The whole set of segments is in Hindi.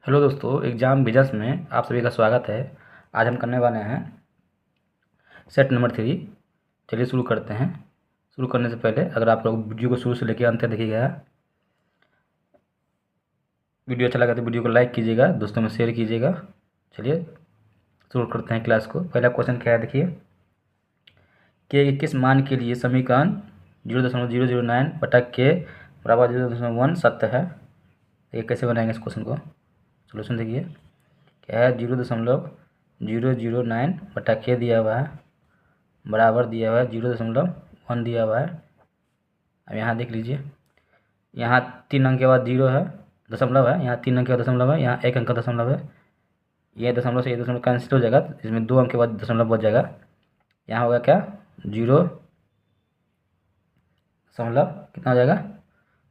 हेलो दोस्तों, एग्ज़ाम बिजनेस में आप सभी का स्वागत है। आज हम करने वाले हैं सेट नंबर 3। चलिए शुरू करते हैं। शुरू करने से पहले अगर आप लोग वीडियो को शुरू से लेकर अंत तक देखिएगा, वीडियो अच्छा लगा तो वीडियो को लाइक कीजिएगा, दोस्तों में शेयर कीजिएगा। चलिए शुरू करते हैं क्लास को। पहला क्वेश्चन क्या है, देखिए कि किस मान के लिए समीकरण 0.009 बटा के बराबर 0.1 सत्य है। ये कैसे बनाएंगे इस क्वेश्चन को, सोल्यूशन देखिए। क्या है, 0.009 बटा के दिया हुआ है, बराबर दिया हुआ है 0.1 दिया हुआ है। अब यहाँ देख लीजिए, यहाँ 3 अंक के बाद 0 है, दशमलव है, यहाँ 3 अंक के बाद दशमलव है, यहाँ 1 अंक का दशमलव है। ये दशमलव से ये दशमलव कैंसिल हो जाएगा, इसमें 2 अंक के बाद दशमलव बच जाएगा। यहाँ होगा क्या, 0 दशमलव कितना हो जाएगा,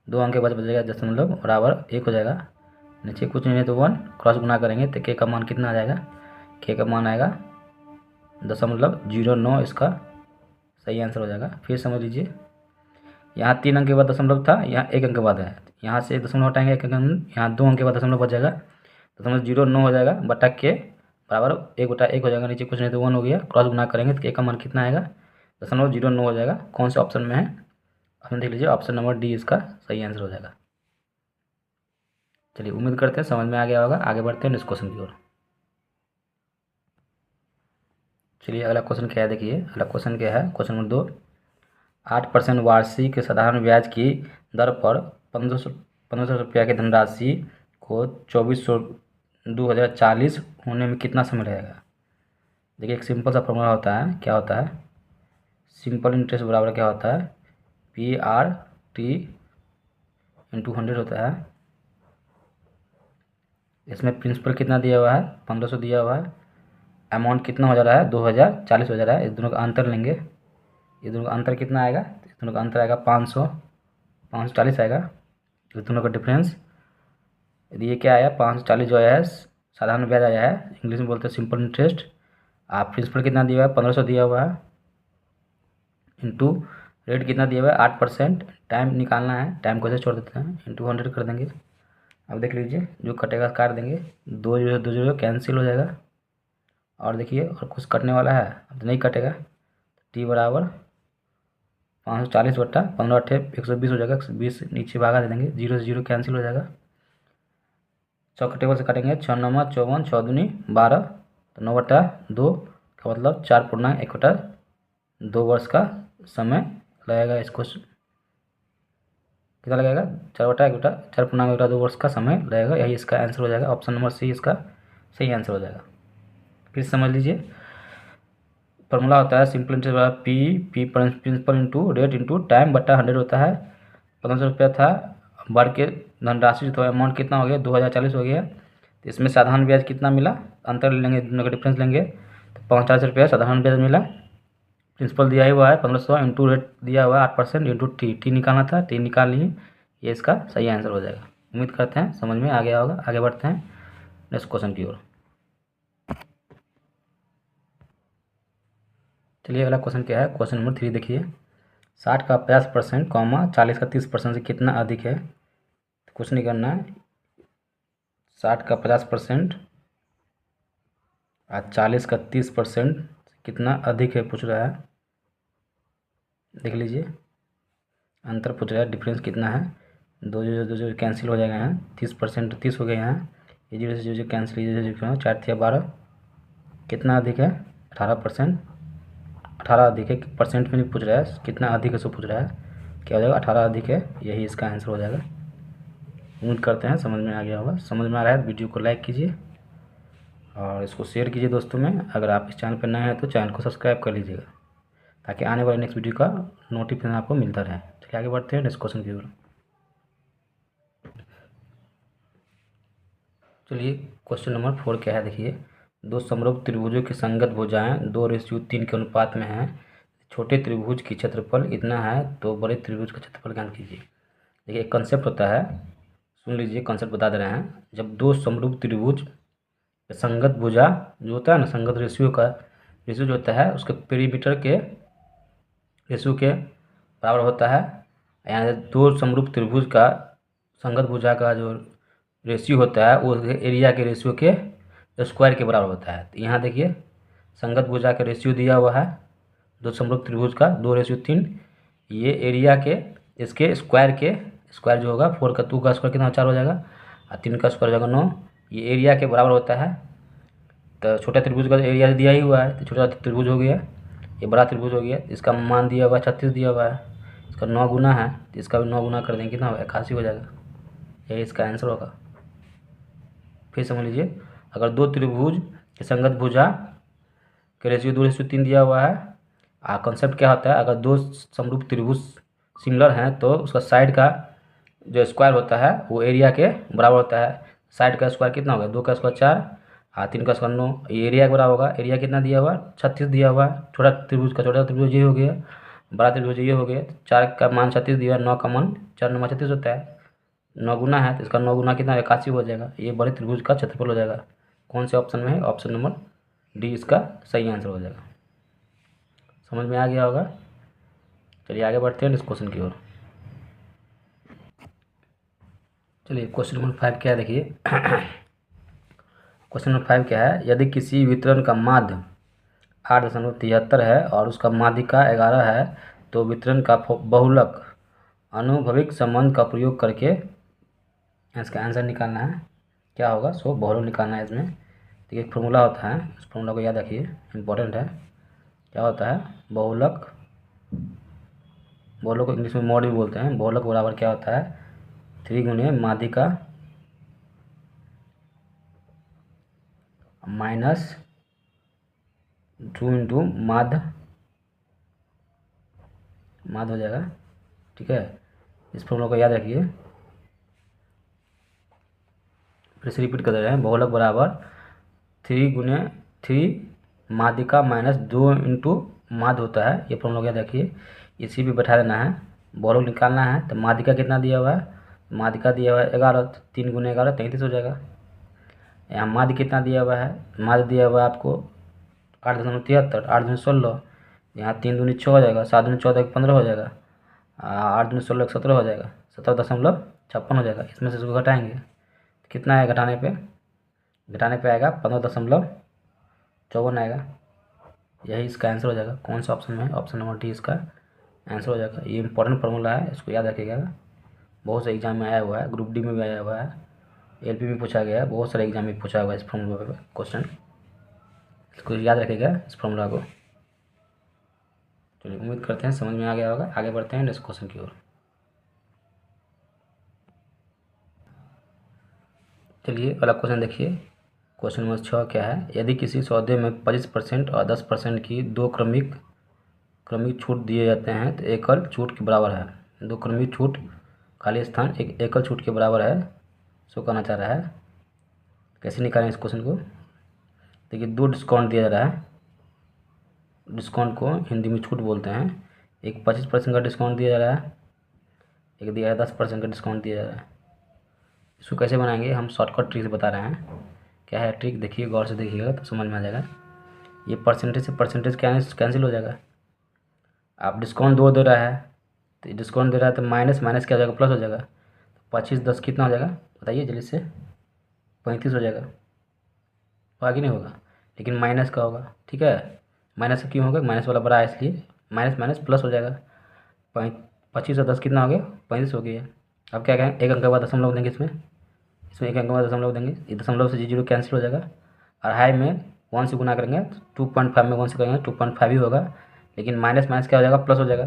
2 अंक के बाद बच जाएगा दशमलव बराबर 1 हो जाएगा। नीचे कुछ नहीं है तो 1 क्रॉस गुना करेंगे तो के का मान कितना आ जाएगा, के का मान आएगा 0.09। इसका सही आंसर हो जाएगा। फिर समझ लीजिए, यहाँ 3 अंक के बाद दशमलव था, यहाँ 1 अंक के बाद है, यहाँ से दशमलव हटाएंगे 1 अंक, यहाँ 2 अंक के बाद दशमलव बच जाएगा, 0.09 हो जाएगा बटा के बराबर 1/1 हो जाएगा। नीचे कुछ नहीं तो 1 हो गया, क्रॉस गुना करेंगे तो के का मान कितना आएगा, 0.09 हो जाएगा। कौन से ऑप्शन में है, ऑप्शन देख लीजिए, ऑप्शन नंबर डी इसका सही आंसर हो जाएगा। चलिए उम्मीद करते हैं समझ में आ गया होगा। आगे बढ़ते हैं नेक्स्ट क्वेश्चन की ओर। चलिए अगला क्वेश्चन क्या है, देखिए अगला क्वेश्चन क्या है, क्वेश्चन नंबर 2। 8% वार्षिक साधारण ब्याज की दर पर 1500 रुपया की धनराशि को 2040 होने में कितना समय लगेगा। देखिए एक सिंपल सा फॉर्मूला होता है, क्या होता है, सिंपल इंटरेस्ट बराबर क्या होता है, PRT इंटू 100 होता है। इसमें प्रिंसिपल कितना दिया हुआ है, 1500 दिया हुआ है। अमाउंट कितना हो जा रहा है, 2040 हो जा रहा है। इस दोनों का अंतर लेंगे, ये दोनों का अंतर कितना आएगा, इस दोनों का अंतर आएगा 540 आएगा। इस दोनों का डिफरेंस, यदि ये क्या आया 540 जो आया है साधारण ब्याज आया है, इंग्लिश में बोलते हैं सिंपल इंटरेस्ट। आप प्रिंसिपल कितना दिया हुआ है, 1500 दिया हुआ है, इंटू रेट कितना दिया हुआ है 8%। टाइम निकालना है, टाइम को ऐसे छोड़ देते हैं, इंटू 100 कर देंगे। अब देख लीजिए जो कटेगा काट देंगे, 2 0 कैंसिल हो जाएगा। और देखिए और कुछ कटने वाला है, अब तो नहीं कटेगा। टी बराबर 540/15 = 120 हो जाएगा। 120 नीचे भागा दे देंगे, 0 से 0 कैंसिल हो जाएगा। 6 के टेबल से काटेंगे, 6 9 54, 6 दूनी 12, तो 9/2 का मतलब 4.1/2 वर्ष का समय लगेगा। इसको कितना लगेगा, 4/1/2 वर्ष का समय लगेगा। यही इसका आंसर हो जाएगा। ऑप्शन नंबर सी इसका सही आंसर हो जाएगा। फिर समझ लीजिए, फॉर्मूला होता है simple interest P principal into rate into time बटा 100 होता है। 1500 रुपया था, बढ़ के धनराशि तो अमाउंट कितना हो गया, 2040 हो गया। तो इसमें साधारण ब्याज कितना मिला, अंतर लेंगे, दोनों का डिफरेंस लेंगे तो 540 रुपया साधारण ब्याज मिला। प्रिंसिपल दिया ही हुआ है 1500, इंटू रेट दिया हुआ है 8% इंटू टी निकालना था, टी निकाल लिए। ये इसका सही आंसर हो जाएगा। उम्मीद करते हैं समझ में आ गया होगा। आगे बढ़ते हैं नेक्स्ट क्वेश्चन की ओर। चलिए अगला क्वेश्चन क्या है, क्वेश्चन नंबर 3 देखिए। 60 का 50% 40 का 30% से कितना अधिक है। कुछ नहीं करना है, 60 का 50% और 40 का 30% कितना अधिक है पूछ रहा है। देख लीजिए अंतर पूछ रहा है, डिफरेंस कितना है। 2 जो कैंसिल हो जाएगा, यहाँ 30% 30 हो गया, यहाँ ये 0 से 0 कैंसिल, 4 × 12 कितना अधिक है, 18%। 18 अधिक है, परसेंट में नहीं पूछ रहा है, कितना अधिक है सो पूछ रहा है। क्या हो जाएगा, 18 अधिक है, यही इसका आंसर हो जाएगा। उम्मीद करते हैं समझ में आ गया होगा। समझ में आ रहा है तो वीडियो को लाइक कीजिए और इसको शेयर कीजिए दोस्तों में। अगर आप इस चैनल पर नए हैं तो चैनल को सब्सक्राइब कर लीजिएगा, ताकि आने वाले नेक्स्ट वीडियो का नोटिफिकेशन आपको मिलता रहे। चलिए आगे बढ़ते हैं नेक्स्ट क्वेश्चन की ओर। चलिए क्वेश्चन नंबर 4 क्या है, देखिए। 2 समरूप त्रिभुजों की संगत भुजाएं 2:3 के अनुपात में हैं। छोटे त्रिभुज की क्षेत्रफल इतना है तो बड़े त्रिभुज का क्षेत्रफल ज्ञात कीजिए। देखिए एक कंसेप्ट होता है, सुन लीजिए, कंसेप्ट बता दे रहे हैं। जब 2 समरूप त्रिभुज संगत भुजा जो होता है ना, संगत रेशियो का रेशियो जो होता है उसके पेरीमीटर के रेशियो के बराबर होता है। यहाँ 2 समरूप त्रिभुज का संगत भुजा का जो रेशियो होता है वो एरिया के रेशियो के स्क्वायर के बराबर होता है। तो यहाँ देखिए संगत भुजा का रेशियो दिया हुआ है, दो समरूप त्रिभुज का 2:3। ये एरिया के इसके स्क्वायर जो होगा 4 का 2 का स्क्वायर कितना 4 हो जाएगा और 3 का स्क्वायर हो जाएगा 9। ये एरिया के बराबर होता है। तो छोटा त्रिभुज का एरिया दिया ही हुआ है, तो छोटा त्रिभुज हो गया, ये बड़ा त्रिभुज हो गया। इसका मान दिया हुआ है 36 दिया हुआ है, इसका 9 गुना है, तो इसका भी 9 गुना कर देंगे कितना 81 हो जाएगा। यही इसका आंसर होगा। फिर समझ लीजिए, अगर दो त्रिभुज के संगत भुजा के रेशियो 2:3 दिया हुआ है। कॉन्सेप्ट क्या होता है, अगर दो समरूप त्रिभुज सिमिलर हैं तो उसका साइड का जो स्क्वायर होता है वो एरिया के बराबर होता है। साइड का स्क्वायर कितना होगा 2 का स्क्वायर 4 3 का स्क्वायर 9। ये एरिया के बराबर होगा। एरिया कितना दिया हुआ 36 दिया हुआ है। छोटा त्रिभुज का छोटा त्रिभुज ये हो गया, बड़ा त्रिभुज ये हो गया। 4 का मान 36 दिया है, 9 का मान 4 9 36 होता है, 9 गुना है, तो इसका 9 गुना कितना 81 हो जाएगा। ये बड़े त्रिभुज का क्षेत्रफल हो जाएगा। कौन से ऑप्शन में है, ऑप्शन नंबर डी इसका सही आंसर हो जाएगा। समझ में आ गया होगा। चलिए आगे बढ़ते हैं इस क्वेश्चन की ओर। चलिए क्वेश्चन नंबर 5 क्या है देखिए। क्वेश्चन नंबर 5 क्या है, यदि किसी वितरण का माध्य 8.73 है और उसका माध्यिका 11 है तो वितरण का बहुलक आनुभविक संबंध का प्रयोग करके इसका आंसर निकालना है। क्या होगा, सो बहुलक निकालना है। इसमें देखिए एक फार्मूला होता है, उस फार्मूला को याद रखिए, इंपॉर्टेंट है। क्या होता है बहुलक, बहुलक को इंग्लिश में मॉड भी बोलते हैं। बहुलक बराबर क्या होता है 3 गुने माध्यिका माइनस 2 इंटू माध्य हो जाएगा। ठीक है, इस फॉर्मूला को याद रखिए। फिर से रिपीट कर दे रहे हैं, बहुलक बराबर 3 गुने 3 माध्यिका माइनस 2 इंटू माध्य होता है। ये फॉर्मूला को याद रखिए, इसी भी बैठा देना है। बहुलक निकालना है तो माध्यिका कितना दिया हुआ है, माध्यिका दिया हुआ है 11, 3 गुने 11 33 हो जाएगा। यहाँ माध्य कितना दिया हुआ है, माध्य दिया हुआ है आपको 8.73, 8 दूनी 16, यहाँ 3 दूनी 6 हो जाएगा, 7 दूनी 14 15 हो जाएगा, 8 दूनी 16 17 हो जाएगा, 17.56 हो जाएगा। इसमें से इसको घटाएंगे कितना है, घटाने पे आएगा 15.54 आएगा। यही इसका आंसर हो जाएगा। कौन सा ऑप्शन में है, ऑप्शन नंबर डी इसका आंसर हो जाएगा। ये इंपॉर्टेंट फार्मूला है, इसको याद रखिएगा। बहुत से एग्जाम में आया हुआ है, ग्रुप डी में भी आया हुआ है, एलपी में पूछा गया है, बहुत सारे एग्जाम में पूछा हुआ है इस फार्मूला पर क्वेश्चन। इसको याद रखिएगा इस फार्मूला को। चलिए उम्मीद करते हैं समझ में आ गया होगा। आगे बढ़ते हैं नेक्स्ट क्वेश्चन की ओर। चलिए अगला क्वेश्चन देखिए। क्वेश्चन नंबर 6 क्या है, यदि किसी सौदे में 25% और 10% की दो क्रमिक छूट दिए जाते हैं तो एकल छूट के बराबर है। दो क्रमिक छूट खाली स्थान एक एकल छूट के बराबर है, सो कहना चाह रहा है। कैसे निकालें इस क्वेश्चन को, देखिए दो डिस्काउंट दिया जा रहा है। डिस्काउंट को हिंदी में छूट बोलते हैं। एक 25% का डिस्काउंट दिया जा रहा है, एक दिया है 10% का डिस्काउंट दिया जा रहा है। इसको कैसे बनाएंगे, हम शॉर्टकट ट्रिक से बता रहे हैं। क्या है ट्रिक, देखिए गौर से देखिएगा तो समझ में आ जाएगा। ये परसेंटेज से परसेंटेज कैंसिल हो जाएगा। आप डिस्काउंट दो दे रहा है तो डिस्काउंट दे रहा है तो माइनस माइनस क्या हो जाएगा, प्लस हो जाएगा। 25 10 कितना हो जाएगा बताइए जल्दी से, 35 हो जाएगा। आगे नहीं होगा लेकिन माइनस का होगा। ठीक है, माइनस क्यों होगा, माइनस वाला बड़ा है इसलिए माइनस माइनस प्लस हो जाएगा। 25 और 10 कितना हो गया 35 हो गया। अब क्या कहें, एक अंक के बाद दशमलव देंगे, इसमें एक अंक के बाद दशमलव देंगे, ये दशमलव से 0 कैंसिल हो जाएगा। और हाई में 1 से गुना करेंगे, 2.5 में 1 से करेंगे 2.5 ही होगा, लेकिन माइनस माइनस क्या हो जाएगा, प्लस हो जाएगा।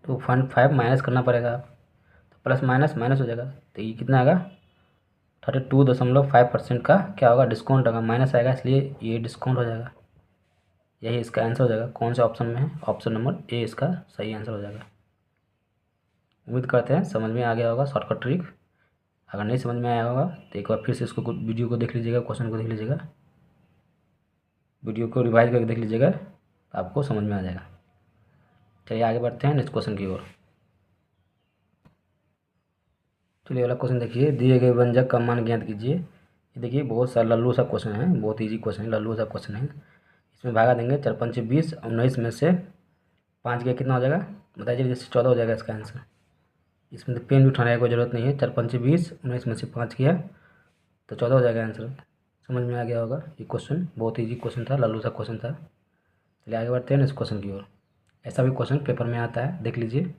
2.5 माइनस करना पड़ेगा आप, तो प्लस माइनस माइनस हो जाएगा। तो ये कितना आएगा 32.5% का क्या होगा, डिस्काउंट होगा, माइनस आएगा इसलिए ये डिस्काउंट हो जाएगा। यही इसका आंसर हो जाएगा। कौन से ऑप्शन में है, ऑप्शन नंबर ए इसका सही आंसर हो जाएगा। उम्मीद करते हैं समझ में आ गया होगा शॉर्टकट ट्रिक। अगर नहीं समझ में आया होगा तो एक बार फिर से इसको वीडियो को देख लीजिएगा, क्वेश्चन को देख लीजिएगा, वीडियो को रिवाइज करके देख लीजिएगा, तो आपको समझ में आ जाएगा। चलिए आगे बढ़ते हैं नेक्स्ट क्वेश्चन की ओर। चलिए अगला क्वेश्चन देखिए, दिए गए व्यंजक का मान ज्ञात कीजिए। ये देखिए बहुत सा लल्लू सा क्वेश्चन है, बहुत ईजी क्वेश्चन है, लल्लू सा क्वेश्चन है। इसमें भागा देंगे 4 5 20, 19 में से 5 गया कितना हो जाएगा बताइए, जैसे 14 हो जाएगा इसका आंसर। इसमें तो पेन भी उठाने की कोई ज़रूरत नहीं है। 4 पंचे 20, 19 में से 5 किया तो 14 हो जाएगा आंसर। समझ में आ गया होगा। ये क्वेश्चन बहुत ईजी क्वेश्चन था, लालू सा क्वेश्चन था। चलिए आगे बढ़ते हैं ना इस क्वेश्चन की ओर। ऐसा भी क्वेश्चन पेपर में आता है, देख लीजिए,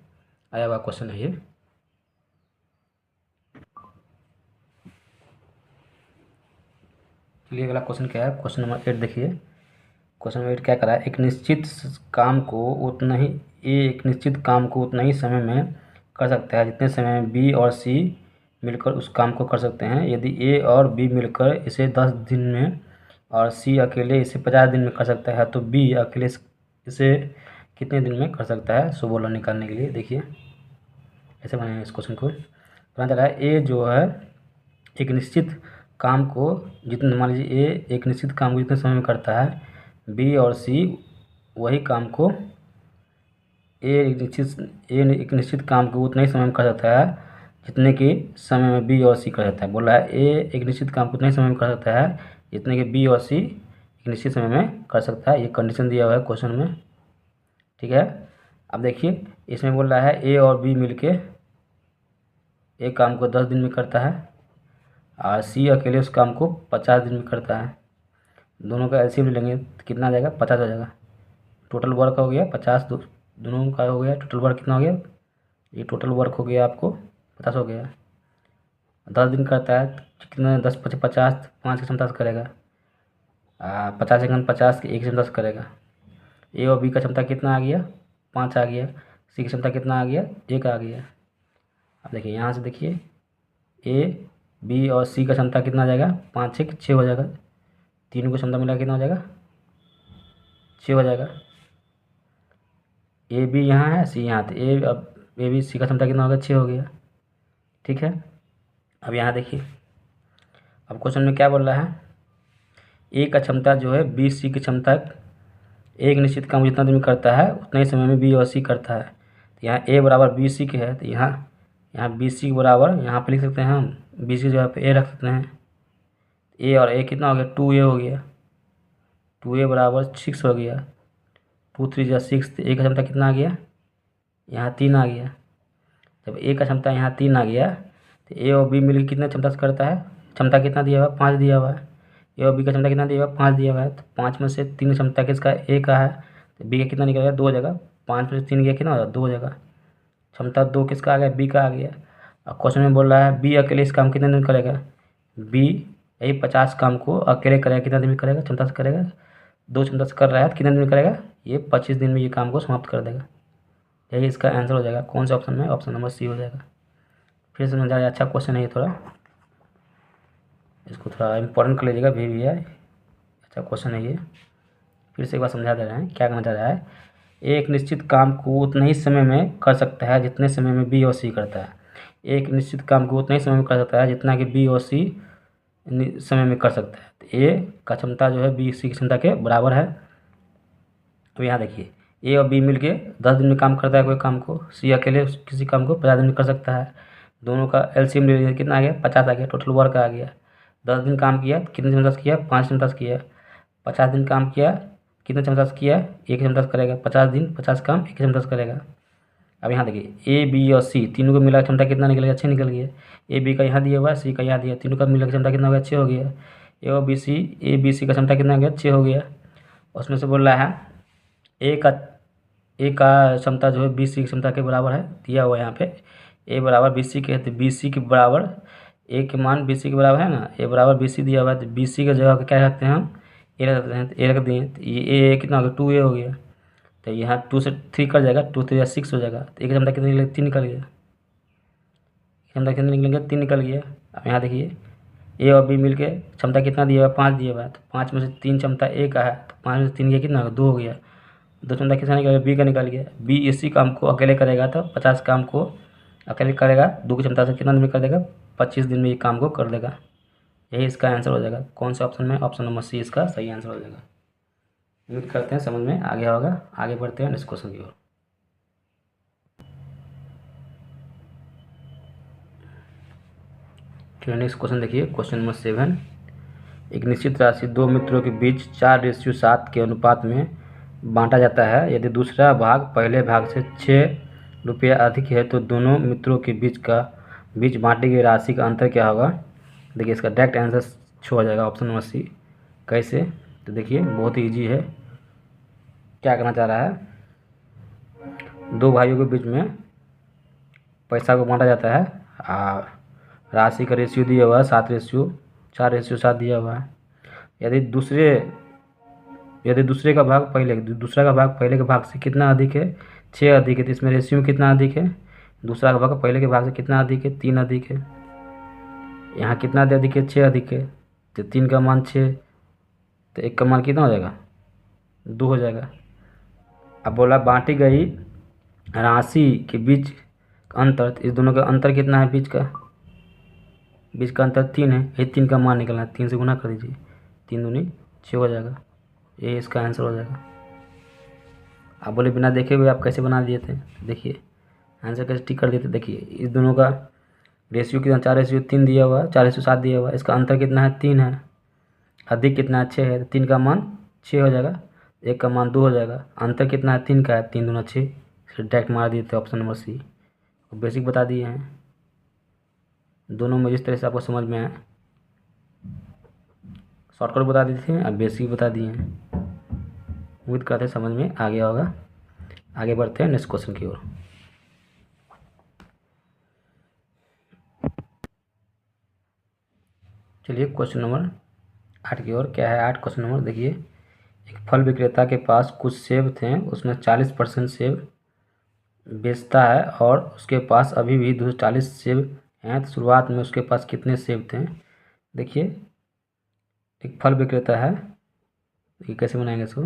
आया हुआ क्वेश्चन है ये। चलिए अगला क्वेश्चन क्या है, क्वेश्चन नंबर 8 देखिए। क्वेश्चन नंबर 8 क्या करा है, एक निश्चित काम को उतना ही समय में कर सकता है जितने समय में बी और सी मिलकर उस काम को कर सकते हैं। यदि ए और बी मिलकर इसे 10 दिन में और सी अकेले इसे 50 दिन में कर सकता है तो बी अकेले इसे कितने दिन में कर सकता है। सो बोला निकालने के लिए देखिए ऐसे बनाएंगे इस क्वेश्चन को। पता चला है ए जो है एक निश्चित काम को जितने, मान लीजिए ए एक निश्चित काम को जितने समय में करता है, बी और सी वही काम को एक निश्चित काम को उतने ही समय में कर सकता है जितने कि समय में बी और सी कर सकता है। बोला है ए एक निश्चित काम को उतने ही समय में कर सकता है जितने कि बी और सी एक निश्चित समय में कर सकता है। ये कंडीशन दिया हुआ है क्वेश्चन में, ठीक है। अब देखिए इसमें बोल रहा है ए और बी मिलके एक काम को 10 दिन में करता है और सी अकेले उस काम को 50 दिन में करता है। दोनों का एलसीएम लेंगे तो कितना आ जाएगा, 50 हो जाएगा। टोटल वर्क हो गया 50, दोनों का हो गया टोटल वर्क कितना हो गया, ये टोटल वर्क हो गया आपको 50 हो गया। 10 दिन करता है तो कितना, 10 पचे 50, 5 की क्षमता से करेगा। 50 सेकंड 50 की 1 की क्षमता से करेगा। ए और बी का क्षमता कितना आ गया, 5 आ गया। सी की क्षमता कितना आ गया, 1 आ गया। अब देखिए यहाँ से देखिए ए बी और सी का क्षमता कितना आ जाएगा, 5 1 6 हो जाएगा। तीनों की क्षमता मिला कितना हो जाएगा, 6 हो जाएगा। ए बी यहाँ है, सी यहाँ, तो ए बी सी का क्षमता कितना होगा, 6 हो गया, ठीक है। अब यहाँ देखिए, अब क्वेश्चन में क्या बोल रहा है, ए का क्षमता जो है बी सी की क्षमता एक निश्चित काम जितना दिन में करता है उतने ही समय में बी और सी करता है। तो यहाँ ए बराबर बी सी के है, तो यहाँ बी सी के बराबर यहाँ पे लिख सकते हैं हम, बी सी की जगह पे ए रख सकते हैं। ए और ए कितना हो गया, 2a हो गया। 2a बराबर 6 हो गया। 2 3 जा 6, तो ए का क्षमता कितना आ गया, यहाँ 3 आ गया। जब ए का क्षमता यहाँ 3 आ गया तो ए और बी मिलकर कितना क्षमता से करता है, क्षमता कितना दिया हुआ है, 5 दिया हुआ है। ए और बी का क्षमता कितना दिया हुआ है, 5 दिया हुआ है। तो 5 में से 3 क्षमता किसका, ए का है, तो बी का कितना निकल गया, 2 जगह। 5 में से 3 गया कितना हो जाएगा, 2 जगह। क्षमता 2 किसका आ गया, बी का आ गया। और क्वेश्चन में बोल रहा है बी अकेले इस काम कितने दिन में करेगा, बी यही 50 काम को अकेले करेगा, कितना दिन में करेगा, क्षमता से करेगा। 2 क्षमता से कर रहा है तो कितने दिन में करेगा, ये 25 दिन में ये काम को समाप्त कर देगा। यही इसका आंसर हो जाएगा। कौन से ऑप्शन में, ऑप्शन नंबर सी हो जाएगा। फिर समझ आ जाए, अच्छा क्वेश्चन है ये, थोड़ा इसको थोड़ा इंपॉर्टेंट कर लीजिएगा, भी है अच्छा क्वेश्चन है ये। फिर से एक बार समझा दे रहे हैं क्या करना चाह रहा है। एक निश्चित काम को उतने ही समय में कर सकता है जितने समय में बी और सी करता है। एक निश्चित काम को उतने ही समय में कर सकता है जितना कि बी और सी समय में कर सकता है। तो ए का क्षमता जो है बी सी की क्षमता के बराबर है। तो यहाँ देखिए ए और बी मिलके 10 दिन में काम करता है कोई काम को, सी अकेले किसी काम को 50 दिन में कर सकता है। दोनों का एलसीएम ले लीजिए, कितना आ गया, 50 आ गया। टोटल वर्क आ गया, 10 दिन काम किया कितने क्षमता से किया, 5 क्षमता से किया। 50 दिन काम किया कितने क्षमता से किया, 1 क्षमता से करेगा। 50 दिन 50 काम 1 क्षमता से करेगा। अब यहाँ देखिए ए बी और सी तीनों को मिला क्षमता कितना निकल गया, 6 निकल गया। ए बी का यहाँ दिया हुआ है, सी का यहाँ दिया, तीनों का मिला क्षमता कितना हो गया, 6 हो गया। ए बी सी का क्षमता कितना हो गया, 6 हो गया। उसमें से बोल रहा है ए का क्षमता जो है बी सी की क्षमता के बराबर है, दिया हुआ है यहाँ पे। ए बराबर बी सी के है, तो बी सी के बराबर ए के मान बी सी के बराबर है ना, ए बराबर बी सी दिया हुआ है, तो बी सी की जगह क्या रखते हैं हम, ए रख सकते हैं। तो ए रख दिए, तो ये ए कितना हो गया, 2a हो गया। तो यहाँ 2 से 3 कर जाएगा, 2 3 6 हो जाएगा। तो एक क्षमता कितनी निकलेगी, 3 निकल गया। क्षमता कितनी निकलेंगे, 3 निकल गया। अब यहाँ देखिए ए और बी मिलके क्षमता कितना दिया हुआ है, 5 दिया हुआ है। तो 5 में से 3 क्षमता ए का है, तो 5 में से 3 गया कितना हो गया, 2 हो गया। 2 क्षमता कितना निकल गया, बी का निकल गया। बी इसी काम को अकेले करेगा तो 50 काम को अकेले करेगा, 2 की क्षमता से कितना दिन में कर देगा, 25 दिन में ये काम को कर देगा। यही इसका आंसर हो जाएगा। कौन से ऑप्शन में, ऑप्शन नंबर सी इसका सही आंसर हो जाएगा। उम्मीद करते हैं समझ में आ गया होगा। आगे बढ़ते हैं नेक्स्ट क्वेश्चन की ओर। चलिए नेक्स्ट क्वेश्चन देखिए, क्वेश्चन नंबर 7। एक निश्चित राशि 2 मित्रों के बीच 4:7 के अनुपात में बांटा जाता है। यदि दूसरा भाग पहले भाग से 6 रुपया अधिक है तो दोनों मित्रों के बीच बांटी गई राशि का अंतर क्या होगा। देखिए इसका डायरेक्ट आंसर शो हो जाएगा ऑप्शन नंबर सी। कैसे, तो देखिए बहुत ही ईजी है। क्या करना चाह रहा है, दो भाइयों के बीच में पैसा को बांटा जाता है। राशि का रेशियो दिया हुआ है 4:7 दिया हुआ है। यदि दूसरा का भाग पहले के भाग से कितना अधिक है, 6 अधिक है, तो इसमें रेशियो में कितना अधिक है, दूसरा का भाग पहले के भाग से कितना अधिक है, 3 अधिक है। यहाँ कितना अधिक है, 6 अधिक है, तो 3 का मान 6, तो 1 का मान कितना हो जाएगा, 2 हो जाएगा। अब बोला बांटी गई राशि के बीच अंतर, तो इस दोनों का अंतर कितना है, बीच का अंतर 3 है। ये 3 का मान निकलना है, 3 से गुना कर दीजिए, 3 दूनी 6 हो जाएगा। ये इसका आंसर हो जाएगा। आप बोले बिना देखे हुए आप कैसे बना दिए थे, देखिए आंसर कैसे टिक कर दिए थे। देखिए इस दोनों का रेशियो कितना, 4:3 दिया हुआ है, 4:7 दिया हुआ है। इसका अंतर कितना है, 3 है। अधिक कितना है, 6 है, तो 3 का मान 6 हो जाएगा, 1 का मान 2 हो जाएगा। अंतर कितना है, 3 का है, 3 दूना 6, फिर डायरेक्ट मार दिए थे ऑप्शन नंबर सी। बेसिक बता दिए हैं दोनों में, जिस तरह से आपको समझ में आए। शॉर्टकट बता दिए थे, अब बेसिक बता दिए हैं। उम्मीद करते हैं समझ में आ गया होगा। आगे बढ़ते हैं नेक्स्ट क्वेश्चन की ओर। चलिए क्वेश्चन नंबर 8 की ओर। क्या है 8 क्वेश्चन नंबर, देखिए एक फल विक्रेता के पास कुछ सेब थे, उसमें 40% सेब बेचता है और उसके पास अभी भी 240 सेब हैं, तो शुरुआत में उसके पास कितने सेब थे। देखिए एक फल विक्रेता है, ये कैसे बनाएंगे इसको,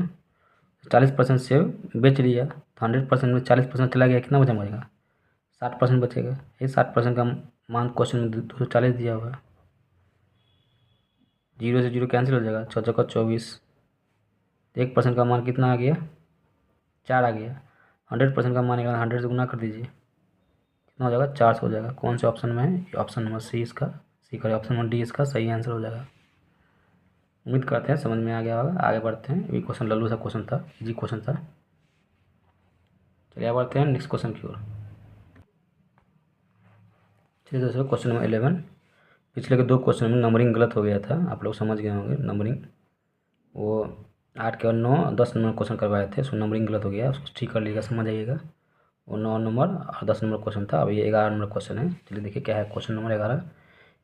40% सेब बेच लिया, तो 100% में 40% चला गया, कितना बचेगा, 60% बचेगा। ये 60% का मान क्वेश्चन में 240 दिया हुआ है। 0 से 0 कैंसिल हो जाएगा, 6 चौका 24, 1% का मान कितना आ गया, 4 आ गया। 100% का मान निकालना, 100 से गुना कर दीजिए, कितना हो जाएगा, 400 हो जाएगा। कौन से ऑप्शन में है, ऑप्शन नंबर सी इसका, सी करें, ऑप्शन नंबर डी इसका सही आंसर हो जाएगा। उम्मीद करते हैं समझ में आ गया होगा। आगे बढ़ते हैं, ये क्वेश्चन लल्लू सा क्वेश्चन था, इजी क्वेश्चन था। चलिए आगे बढ़ते हैं नेक्स्ट क्वेश्चन की ओर। चलिए दोस्तों क्वेश्चन नंबर 11। पिछले के 2 क्वेश्चन में नंबरिंग गलत हो गया था, आप लोग समझ गए होंगे। नंबरिंग वो 8 के और 9 10 नंबर क्वेश्चन करवाए थे, उसमें नंबरिंग गलत हो गया, उसको ठीक कर लीजिएगा, समझ आइएगा। वो 9 नंबर और 10 नंबर क्वेश्चन था, अब ये 11 नंबर क्वेश्चन है। चलिए देखिए क्या है क्वेश्चन नंबर 11।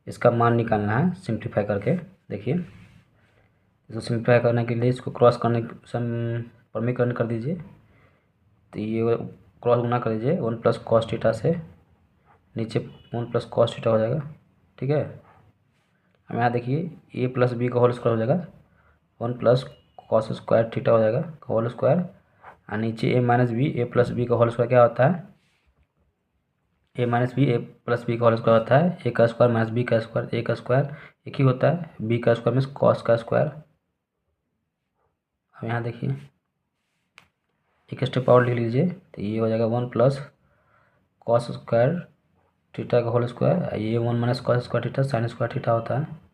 इसका मान निकालना है सिंप्लीफाई करके। देखिए इसको सिंप्लीफाई करने के लिए इसको क्रॉस करने समीकरण कर दीजिए, तो ये क्रॉस गुना कर दीजिए 1 प्लस कॉस थीटा से, नीचे 1 प्लस कॉस थीटा हो जाएगा, ठीक है। अब यहाँ देखिए ए प्लस बी का होल स्क्वायर हो जाएगा, 1 प्लस कॉस स्क्वायर थीटा हो जाएगा होल स्क्वायर, और नीचे ए माइनस बी, ए प्लस बी का होल स्क्वायर क्या होता है, ए माइनस बी ए प्लस बी का होल स्क्वायर होता है ए का स्क्वायर माइनस बी का स्क्वायर, ए का स्क्वायर एक ही होता है, बी का स्क्वायर मीन्स कॉस का स्क्वायर। अब यहाँ देखिए एक स्टेप और लिख लीजिए, तो ये हो जाएगा 1 प्लस कॉस स्क्वायर थीटा का होल स्क्वायर, ये 1 minus cos square theta sine square theta होता है।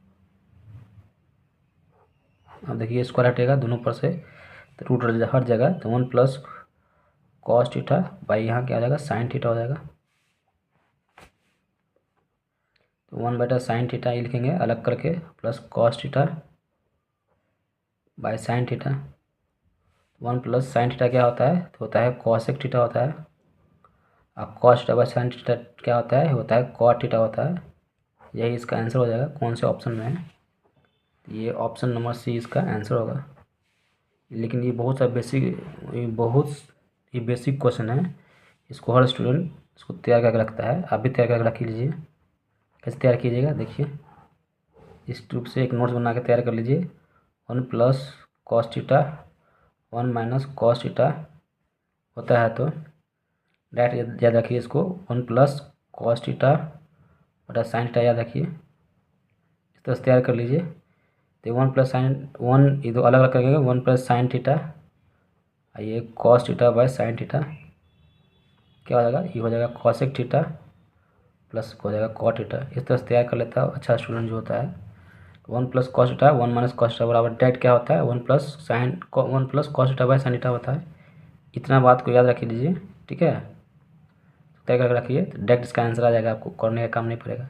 अब देखिए स्क्वायर हटेगा दोनों पर से, तो रूट हट जाएगा, तो 1 प्लस कॉस थीटा बाई यहाँ क्या आ जाएगा, साइन थीटा हो जाएगा। तो 1/साइन थीटा ये लिखेंगे अलग करके, plus cos theta by sine theta. 1 plus sine theta क्या होता है, तो होता है कॉसेक थीटा होता है। अब cos theta by sine theta क्या होता है कॉट थीटा होता है। यही इसका आंसर हो जाएगा। कौन से ऑप्शन में है, ये ऑप्शन नंबर सी इसका आंसर होगा। लेकिन ये बहुत ही बेसिक क्वेश्चन है, इसको हर स्टूडेंट इसको तैयार करके रखता है, आप भी तैयार करके रख लीजिए। कैसे तैयार कीजिएगा, देखिए इस रूप से एक नोट्स बना के तैयार कर लीजिए। 1 plus cos theta 1 minus cos theta होता है, तो डायरेक्ट याद रखिए इसको, 1 प्लस कॉस थीटा बटा साइन थीटा याद रखिए, इस तरह से तैयार कर लीजिए। तो 1 प्लस साइन 1 ये दो अलग अलग करेंगे, 1 प्लस साइन थीटा, ये cos theta by sine theta क्या हो जाएगा, ये हो जाएगा कॉसेक थीटा प्लस हो जाएगा कॉट थीटा। इस तरह से तैयार कर लेता है अच्छा स्टूडेंट जो होता है। 1 plus cos theta 1 minus cos theta बराबर डायरेक्ट क्या होता है, 1 plus cos theta by sine theta होता है। इतना बात को याद रख लीजिए, ठीक है। तय करके रखिए, तो डायरेक्ट इसका आंसर आ जाएगा, आपको करने का काम नहीं पड़ेगा।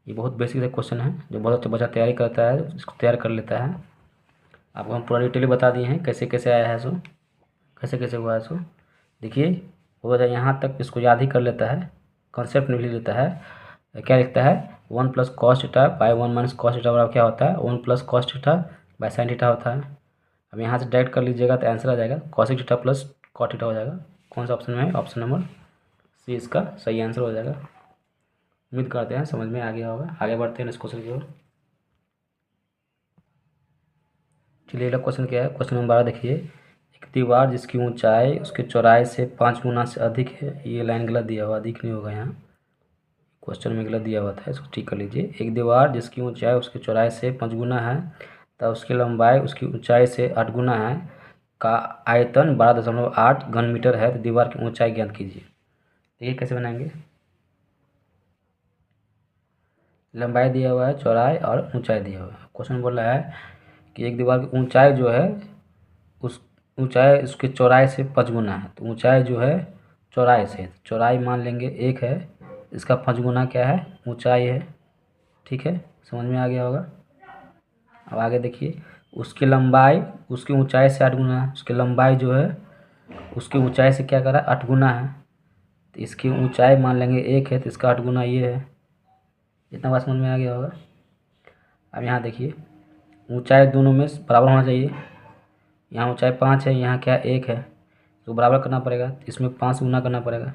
ये बहुत बेसिक क्वेश्चन है जो बहुत अच्छा बच्चा तैयारी करता है, इसको तैयार कर लेता है। आपको हम पूरा डिटेल बता दिए हैं कैसे कैसे आया है, सो कैसे कैसे हुआ है। सो देखिए, वो बच्चा यहाँ तक इसको याद ही कर लेता है, कॉन्सेप्ट नहीं लिख लेता है। क्या लिखता है, 1 + cos theta by 1 - cos theta बराबर क्या होता है, 1 + cos theta by sin theta होता है। अब यहाँ से डायरेक्ट कर लीजिएगा तो आंसर आ जाएगा cos theta plus cot theta हो जाएगा। कौन सा ऑप्शन में है, ऑप्शन नंबर सी इसका सही आंसर हो जाएगा। उम्मीद करते हैं समझ में आ गया होगा। आगे बढ़ते हैं इस क्वेश्चन की ओर। चलिए अगला क्वेश्चन क्या है, क्वेश्चन नंबर 12 देखिए। एक दीवार जिसकी ऊंचाई उसके चौड़ाई से 5 गुना से अधिक है, ये लाइन गलत दिया हुआ, अधिक नहीं होगा, यहाँ क्वेश्चन में गलत दिया हुआ था, इसको ठीक कर लीजिए। एक दीवार जिसकी ऊंचाई उसकी चौड़ाई से 5 गुना है तथा उसकी लंबाई उसकी ऊंचाई से 8 गुना है का आयतन 12.8 घन मीटर है, तो दीवार की ऊंचाई ज्ञात कीजिए। देखिए कैसे बनाएंगे, लंबाई दिया हुआ है, चौड़ाई और ऊंचाई दिया हुआ है। क्वेश्चन बोल रहा है कि एक दीवार की ऊंचाई जो है उस ऊंचाई उसकी चौड़ाई से 5 गुना है, तो ऊंचाई जो है चौड़ाई से, चौड़ाई मान लेंगे 1 है, इसका 5 गुना क्या है, ऊंचाई है। ठीक है, समझ में आ गया होगा। अब आगे देखिए, उसकी लंबाई उसकी ऊंचाई से 8 गुना है, उसकी लंबाई जो है उसकी ऊंचाई से क्या करा, 8 गुना है, तो इसकी ऊंचाई मान लेंगे 1 है, तो इसका 8 गुना ये है। इतना बात समझ में आ गया होगा। अब यहाँ देखिए, ऊंचाई दोनों में बराबर होना चाहिए। यहाँ ऊंचाई 5 है, यहाँ क्या 1 है, तो बराबर करना पड़ेगा, इसमें 5 से गुना करना पड़ेगा,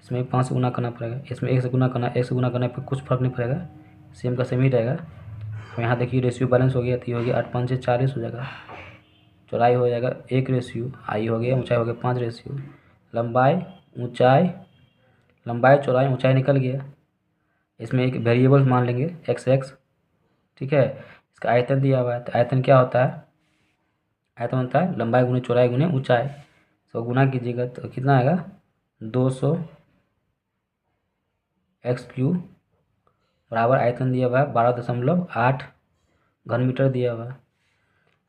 इसमें 5 से गुना करना पड़ेगा, इसमें 1 से गुना करना, 1 से गुना करने पर कुछ फर्क नहीं पड़ेगा, सेम का सेम ही रहेगा। तो यहाँ देखिए रेशियो बैलेंस हो गया, तो ये हो गया 8 × 5 = 40 हो जाएगा। चौड़ाई हो जाएगा 1 रेशियो आई हो गया, ऊंचाई हो गया 5 रेशियो, लंबाई ऊंचाई, लंबाई चौड़ाई ऊंचाई निकल गया। इसमें एक वेरिएबल मान लेंगे x। ठीक है, इसका आयतन दिया हुआ है, तो आयतन क्या होता है, आयतन होता है लंबाई गुने चौड़ाई गुने ऊंचाई। तो गुना कीजिएगा तो कितना आएगा, 200 x³ बराबर आयतन दिया हुआ है 12.8 घन मीटर दिया हुआ है।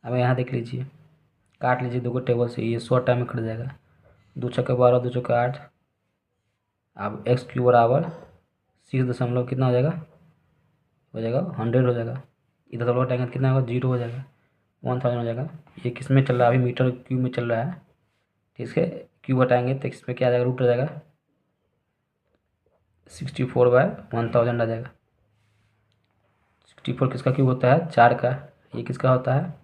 अब यहाँ देख लीजिए, काट लीजिए 2 को टेबल से, ये 100 टाइम में कट जाएगा, 2 × 12 2 × 8। अब x³ बराबर 6 दशमलव कितना हो जाएगा, हो जाएगा 100 हो जाएगा। इधर दशमलव हटाएंगे तो कितना होगा, 0 हो जाएगा, 1000 हो जाएगा। ये किस में चल रहा है, अभी मीटर क्यूब में चल रहा है, ठीक है। क्यूब हटाएंगे तो इसमें क्या आ जाएगा, रूट आ जाएगा, 64/1000 आ जाएगा। 64 किसका क्यूब होता है, 4 का, ये किसका होता है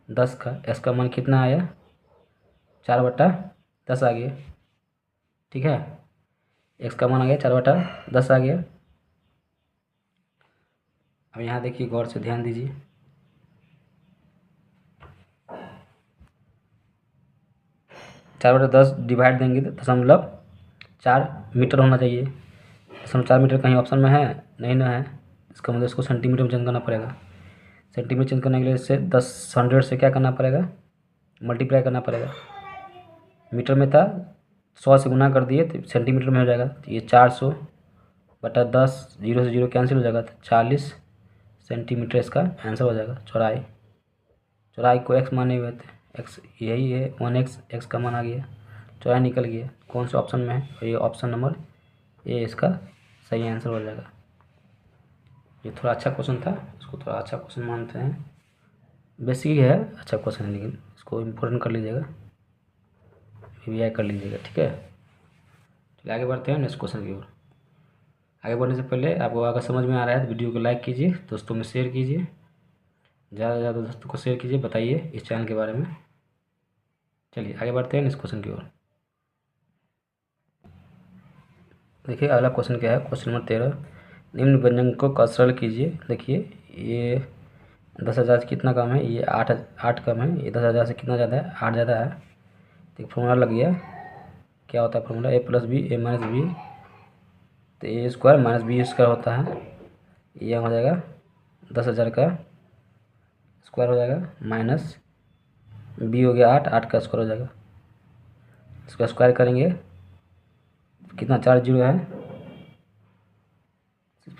10 का। एस का मान कितना आया, 4/10 आ गया। ठीक है, एक्स का मान आ गया 4/10 आ गया। अब यहाँ देखिए गौर से ध्यान दीजिए, चार बटा दस डिवाइड देंगे तो 0.4 मीटर होना चाहिए। 0.4 मीटर कहीं ऑप्शन में है नहीं ना है, इसका मतलब इसको सेंटीमीटर में चेंज करना पड़ेगा। सेंटीमीटर चेंज करने के लिए इससे 100 से क्या करना पड़ेगा, मल्टीप्लाई करना पड़ेगा। मीटर में था 100 से गुना कर दिए तो सेंटीमीटर में हो जाएगा, तो ये 400/10, 0 से 0 कैंसिल हो जाएगा, तो 40 सेंटीमीटर इसका आंसर हो जाएगा। चौड़ाई, चौड़ाई को x माने हुए थे, x यही है 1x, x का मान आ गया, चौड़ाई निकल गया। कौन से ऑप्शन में है, ये ऑप्शन नंबर ए इसका सही आंसर हो जाएगा। ये थोड़ा अच्छा क्वेश्चन था, इसको थोड़ा अच्छा क्वेश्चन मानते हैं, बेसिक है, अच्छा क्वेश्चन है, लेकिन इसको इम्पोर्टेंट कर लीजिएगा, रिवाइज कर लीजिएगा। ठीक है, चलिए आगे बढ़ते हैं नेक्स्ट क्वेश्चन की ओर। आगे बढ़ने से पहले आपको अगर समझ में आ रहा है तो वीडियो को लाइक कीजिए, दोस्तों में शेयर कीजिए, ज़्यादा से ज़्यादा दोस्तों को शेयर कीजिए, बताइए इस चैनल के बारे में। चलिए आगे बढ़ते हैं नेक्स्ट क्वेश्चन की ओर। देखिए अगला क्वेश्चन क्या है, क्वेश्चन नंबर 13। निम्न व्यंजकों का सरल कीजिए। देखिए ये 10,000 से कितना कम है, ये 8 कम है, ये 10,000 से कितना ज़्यादा है, 8 ज़्यादा है। तो एक फॉर्मूला लग गया, क्या होता है formula, a + b a - b, तो a² - b² होता है। ये हो जाएगा 10,000 का स्क्वायर हो जाएगा, माइनस b हो गया 8, 8 का स्क्वायर हो जाएगा। इसका स्क्वायर करेंगे कितना, 4 जीरो है,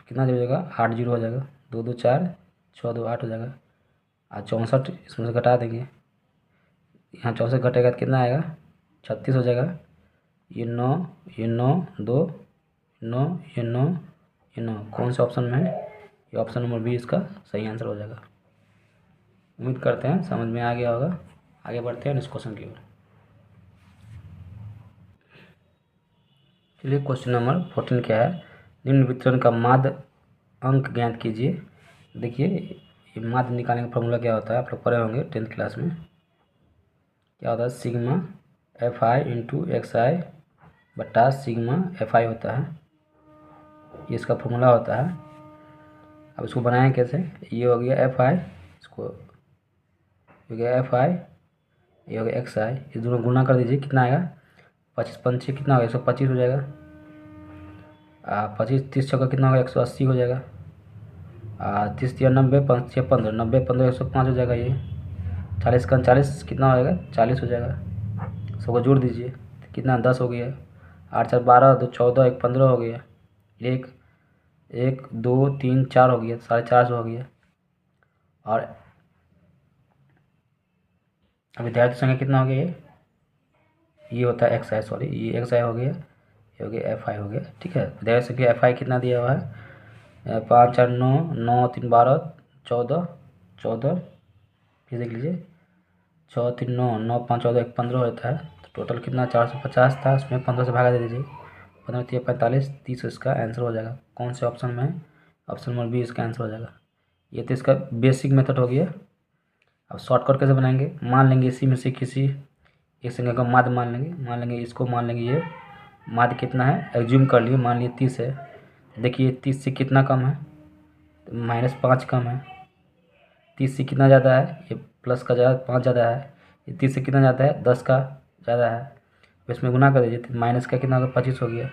कितना जीरो हो जाएगा, 8 जीरो हो जाएगा, 2 2 4 6 2 8 हो जाएगा। और 64 इसमें से घटा देंगे, यहाँ 64 घटेगा तो कितना आएगा, 36 हो जाएगा। ये 9, ये 9, 2, 9, ये 9, ये 9, कौन से ऑप्शन में है? ये ऑप्शन नंबर बी इसका सही आंसर हो जाएगा। उम्मीद करते हैं समझ में आ गया होगा। आगे बढ़ते हैं नेक्स्ट क्वेश्चन की ओर। चलिए क्वेश्चन नंबर 14 क्या है? निम्न वितरण का माध्य अंक ज्ञात कीजिए। देखिए ये माध्य निकालने का फॉर्मूला क्या होता है, आप लोग पढ़े होंगे 10th क्लास में। क्या होता है? Sigma F I into X I बटा सिग्मा एफ आई होता है, ये इसका फॉर्मूला होता है। अब इसको बनाएं कैसे? ये हो गया एफ आई, इसको हो गया एफ आई, ये हो गया एक्स आई, ये दोनों गुना कर दीजिए, कितना आएगा? 25 पंचे कितना होगा? 125 हो जाएगा। 25 30 चौका कितना होगा? 180 हो जाएगा। 30 या 90, 5 6 15, 90 15 105 हो जाएगा। ये 40 का 40 कितना होएगा? 40 हो जाएगा। सबको जोड़ दीजिए, कितना? 10 हो गया। 8 4 12, 2 14, 1 15 हो गया। 1 1 2 3 4 हो गया, 450 हो गया। और अब विद्यार्थी संख्या कितना हो गया? ये होता है एक्स आई, सॉरी ये एक्स आई हो गया, ये हो गया एफ आई हो गया। ठीक है, विद्यार्थी संख्या एफ आई कितना दिया हुआ है? 5 4 9, 9 3 12, 14 14, फिर देख लीजिए 6 3 9, 9 5 14, 1 15 होता है। तो टोटल कितना? 450 था, उसमें 15 से भागा दे दीजिए। 15 3 45, 30 इसका आंसर हो जाएगा। कौन से ऑप्शन में है? ऑप्शन नंबर बी इसका आंसर हो जाएगा। ये तो इसका बेसिक मेथड हो गया। अब शॉर्टकट कैसे बनाएंगे? मान लेंगे इसी में से किसी एक संख्या को माध्य मान लेंगे, इसको मान लेंगे ये माध्य कितना है, एज्यूम कर लिए, मान लिए 30 है। देखिए 30 से कितना कम है? तो -5 कम है। 30 से कितना ज़्यादा है? ये प्लस का ज़्यादा, 5 ज़्यादा है। ये 30 से कितना ज़्यादा है? 10 का ज़्यादा है। तो इसमें गुना कर दीजिए, तो माइनस का कितना होगा? 25 हो गया।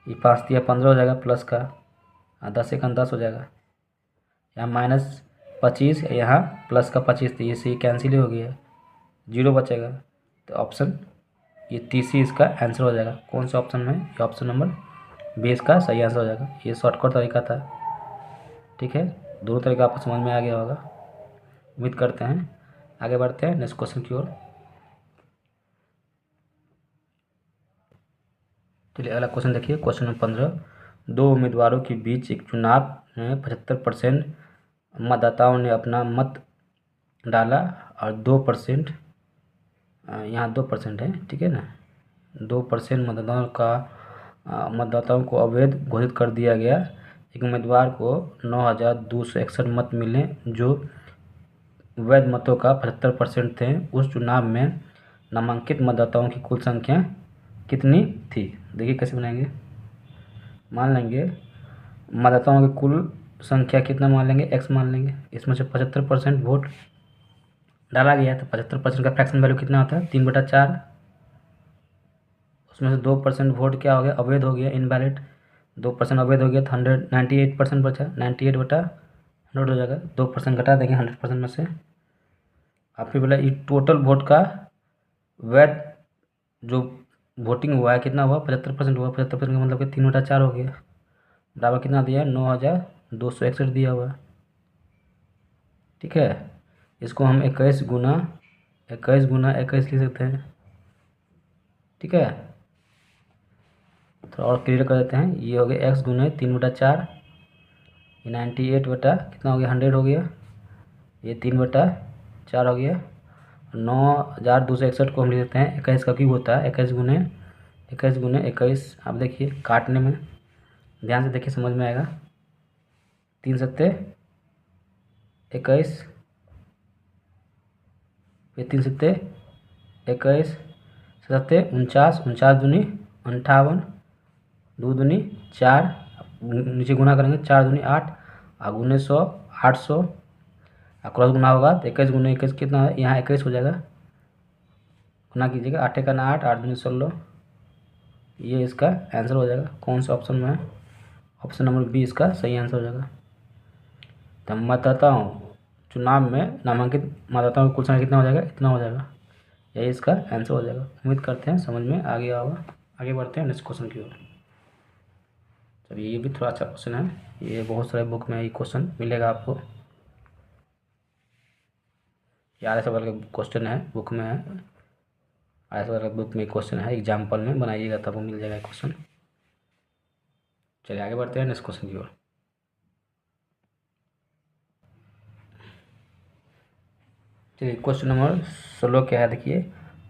ये 5 दिया 15 हो जाएगा प्लस का, 10 1 10 हो जाएगा। यहाँ -25, यहाँ प्लस का 25, तो ये से कैंसिल ही हो गया, 0 बचेगा। तो ऑप्शन ये 30 ही इसका आंसर हो जाएगा। कौन से ऑप्शन में? ये ऑप्शन नंबर बी इसका सही आंसर हो जाएगा। ये शॉर्टकट तरीका था। ठीक है, दोनों तरीका आपको समझ में आ गया होगा, उम्मीद करते हैं। आगे बढ़ते हैं नेक्स्ट क्वेश्चन की ओर। चलिए अगला क्वेश्चन देखिए, क्वेश्चन नंबर 15। दो उम्मीदवारों के बीच एक चुनाव में 75% मतदाताओं ने अपना मत डाला और 2%, यहाँ 2% है, ठीक है ना, 2% मतदाताओं को अवैध घोषित कर दिया गया। एक उम्मीदवार को 9,261 मत मिले जो वैध मतों का 75% थे। उस चुनाव में नामांकित मतदाताओं की कुल संख्या कितनी थी? देखिए कैसे बनाएंगे। मान लेंगे मतदाताओं की कुल संख्या कितना मान लेंगे? एक्स मान लेंगे। इसमें से 75% वोट डाला गया, तो 75% का फ्रैक्शन वैल्यू कितना होता है? 3/4। उसमें से 2% वोट क्या हो गया? अवैध हो गया, इनवैलिड। 2% अवैध हो गया तो 98% बचा, 98/100 हो जाएगा। 2% घटा देंगे 100% में से। आप फिर बोला ये टोटल वोट का वैध जो वोटिंग हुआ है कितना हुआ? 75% हुआ। 75% का मतलब कि 3/4 हो गया, बराबर कितना दिया? 9,261 दिया हुआ। ठीक है, इसको हम 21 गुना 21 लिख सकते हैं। ठीक है, थोड़ा और क्लियर कर देते हैं। ये हो गया एक्स गुने 3/4, ये 98 बटा कितना हो गया? 100 हो गया। ये 3/4 हो गया। 9,261 को हम लिख देते हैं 21 का क्यूब होता है। 21 आप देखिए काटने में ध्यान से देखिए, समझ में आएगा। 3 सत्ते 21, फिर 3 सत्ते 21, सत्ते 49, 49 दूनी 58, 2 दूनी 4, नीचे गुना करेंगे 4 दूनी 8, और गुने 100 800, क्रॉस गुना होगा तो 21 गुने 21 कितना है? यहाँ 21 हो जाएगा। गुना कीजिएगा, 8 का 8, 8 दूनी 16, ये इसका आंसर हो जाएगा। कौन सा ऑप्शन में है? ऑप्शन नंबर बी इसका सही आंसर हो जाएगा। तो मतदाताओं चुनाव में नामांकित मतदाताओं की कुल संख्या कितना हो जाएगा? इतना हो जाएगा, यही इसका आंसर हो जाएगा। उम्मीद करते हैं समझ में आ गया होगा। आगे बढ़ते हैं नेक्स्ट क्वेश्चन की ओर। चलिए ये भी थोड़ा अच्छा क्वेश्चन है, ये बहुत सारे बुक में ये क्वेश्चन मिलेगा आपको। 11 सवाल का क्वेश्चन है, बुक में है। ऐसा बुक में क्वेश्चन है, एग्जाम्पल में बनाइएगा तब वो मिल जाएगा क्वेश्चन। चलिए आगे बढ़ते हैं नेक्स्ट क्वेश्चन की ओर। चलिए क्वेश्चन नंबर 16 क्या है देखिए।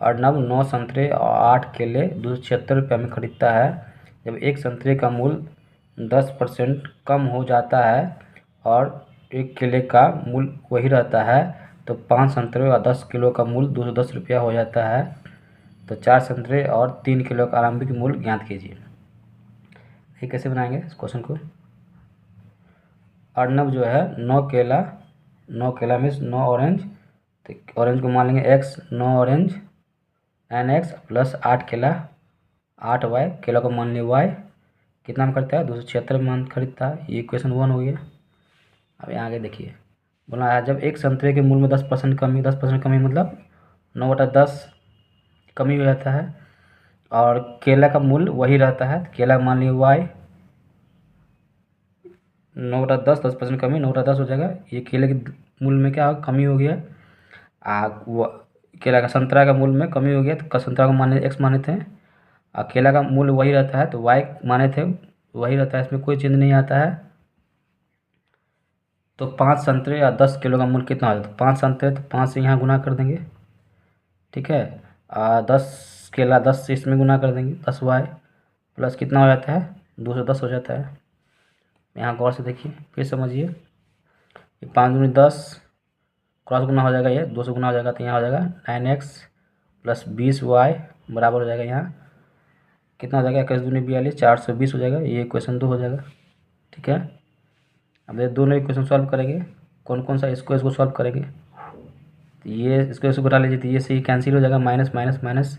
अर्नब 9 संतरे और 8 केले 276 रुपये में खरीदता है। जब एक संतरे का मूल्य 10% कम हो जाता है और एक केले का मूल्य वही रहता है तो 5 संतरे और 10 किलो का मूल्य 210 रुपया हो जाता है। तो 4 संतरे और 3 किलो का आरंभिक मूल्य ज्ञात कीजिए। ये कैसे बनाएंगे इस क्वेश्चन को। अर्नब जो है 9 केला मीन्स 9 ऑरेंज, तो ऑरेंज को मान लेंगे x, 9 ऑरेंज nx प्लस 8 केला 8y, केला को मान लिया y, कितना में खरीदता है 276 मान खरीदता है। ये इक्वेशन 1 हो गया। अब यहाँ आगे देखिए बोला है जब एक संतरे के मूल्य में 10% कमी, 10% कमी मतलब 9/10 कमी हो जाता है और केला का मूल्य वही रहता है। केला मान लिया y, 9/10 10% कमी 9/10 हो जाएगा। ये केले के मूल्य में क्या कमी हो गया, केला का संतरा का मूल्य में कमी हो गया तो संतरा को माने x माने थे और केला का मूल्य वही रहता है तो y माने थे वही रहता है, इसमें कोई चेंज नहीं आता है। तो 5 संतरे या 10 किलो का मूल्य कितना हो जाता है, 5 संतरे तो 5 से यहाँ गुना कर देंगे, ठीक है। 10 केला 10 से इसमें गुना कर देंगे, 10y प्लस कितना हो जाता है 210 हो जाता है। यहाँ गौर से देखिए फिर समझिए, 5 दूनी 10 क्रॉस गुना हो जाएगा, ये 2 से गुना हो जाएगा तो यहाँ हो जाएगा 9x प्लस 20y बराबर हो जाएगा यहाँ कितना हो जाएगा 21 दूनी 42 420 हो जाएगा। ये इक्वेशन 2 हो जाएगा, ठीक है। अब ये दोनों इक्वेशन सॉल्व करेंगे, कौन कौन सा इसको सॉल्व करेंगे तो ये इसको घटा लीजिए तो ये से ही कैंसिल हो जाएगा, माइनस माइनस माइनस,